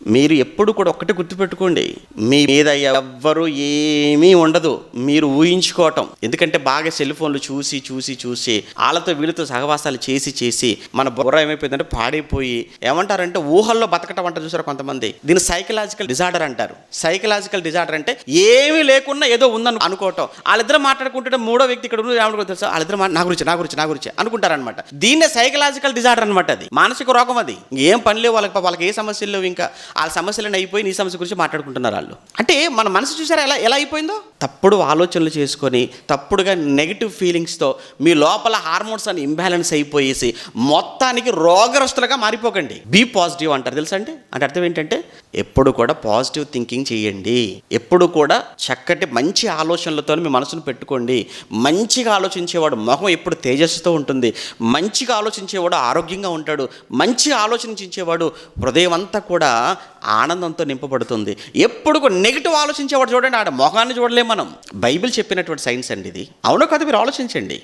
మీరు ఎప్పుడు కూడా ఒక్కటి గుర్తుపెట్టుకోండి, మీ మీద ఎవ్వరు ఏమీ ఉండదు, మీరు ఊహించుకోవటం. ఎందుకంటే బాగా సెల్ ఫోన్లు చూసి చూసి చూసి వాళ్ళతో వీళ్ళతో సహవాసాలు చేసి చేసి మన బుర్ర ఏమైపోయిందంటే పాడైపోయి, ఏమంటారంటే ఊహల్లో బతకటం అంటారు చూసారు కొంతమంది. దీన్ని సైకలాజికల్ డిజార్డర్ అంటారు. సైకలాజికల్ డిజార్డర్ అంటే ఏమీ లేకున్నా ఏదో ఉందని అనుకోవటం. వాళ్ళిద్దరు మాట్లాడుకుంటే మూడో వ్యక్తి ఇక్కడ ఏమనుకో తెలుసా, వాళ్ళిద్దరు నా గురించి అనుకుంటారనమాట. దీన్నే సైకలాజికల్ డిజార్డర్ అనమాట. అది మానసిక రోగం. అది ఏం పని లేవు వాళ్ళకి ఏ సమస్యలు లేవు, ఇంకా వాళ్ళ సమస్యలను అయిపోయి నీ సమస్య గురించి మాట్లాడుకుంటున్నారు వాళ్ళు. అంటే మన మనసు చూసారా ఎలా అయిపోయిందో. తప్పుడు ఆలోచనలు చేసుకొని తప్పుడుగా నెగిటివ్ ఫీలింగ్స్తో మీ లోపల హార్మోన్స్ అని ఇంబ్యాలెన్స్ అయిపోయేసి మొత్తానికి రోగగ్రస్తులుగా మారిపోకండి. బీ పాజిటివ్ అంటారు తెలుసా అండి. అంటే అర్థం ఏంటంటే ఎప్పుడు కూడా పాజిటివ్ థింకింగ్ చేయండి. ఎప్పుడు కూడా చక్కటి మంచి ఆలోచనలతో మీ మనసును పెట్టుకోండి. మంచిగా ఆలోచించేవాడు మొహం ఎప్పుడు తేజస్సుతో ఉంటుంది. మంచిగా ఆలోచించేవాడు ఆరోగ్యంగా ఉంటాడు. మంచిగా ఆలోచించేవాడు హృదయం అంతా కూడా ఆనందంతో నింపబడుతుంది. ఎప్పుడు కూడా నెగిటివ్ ఆలోచించేవాడు చూడండి, ఆడ మొహాన్ని చూడలేం మనం. బైబిల్ చెప్పినటువంటి సైన్స్ అండి ఇది. అవునో కాదు, మీరు ఆలోచించండి.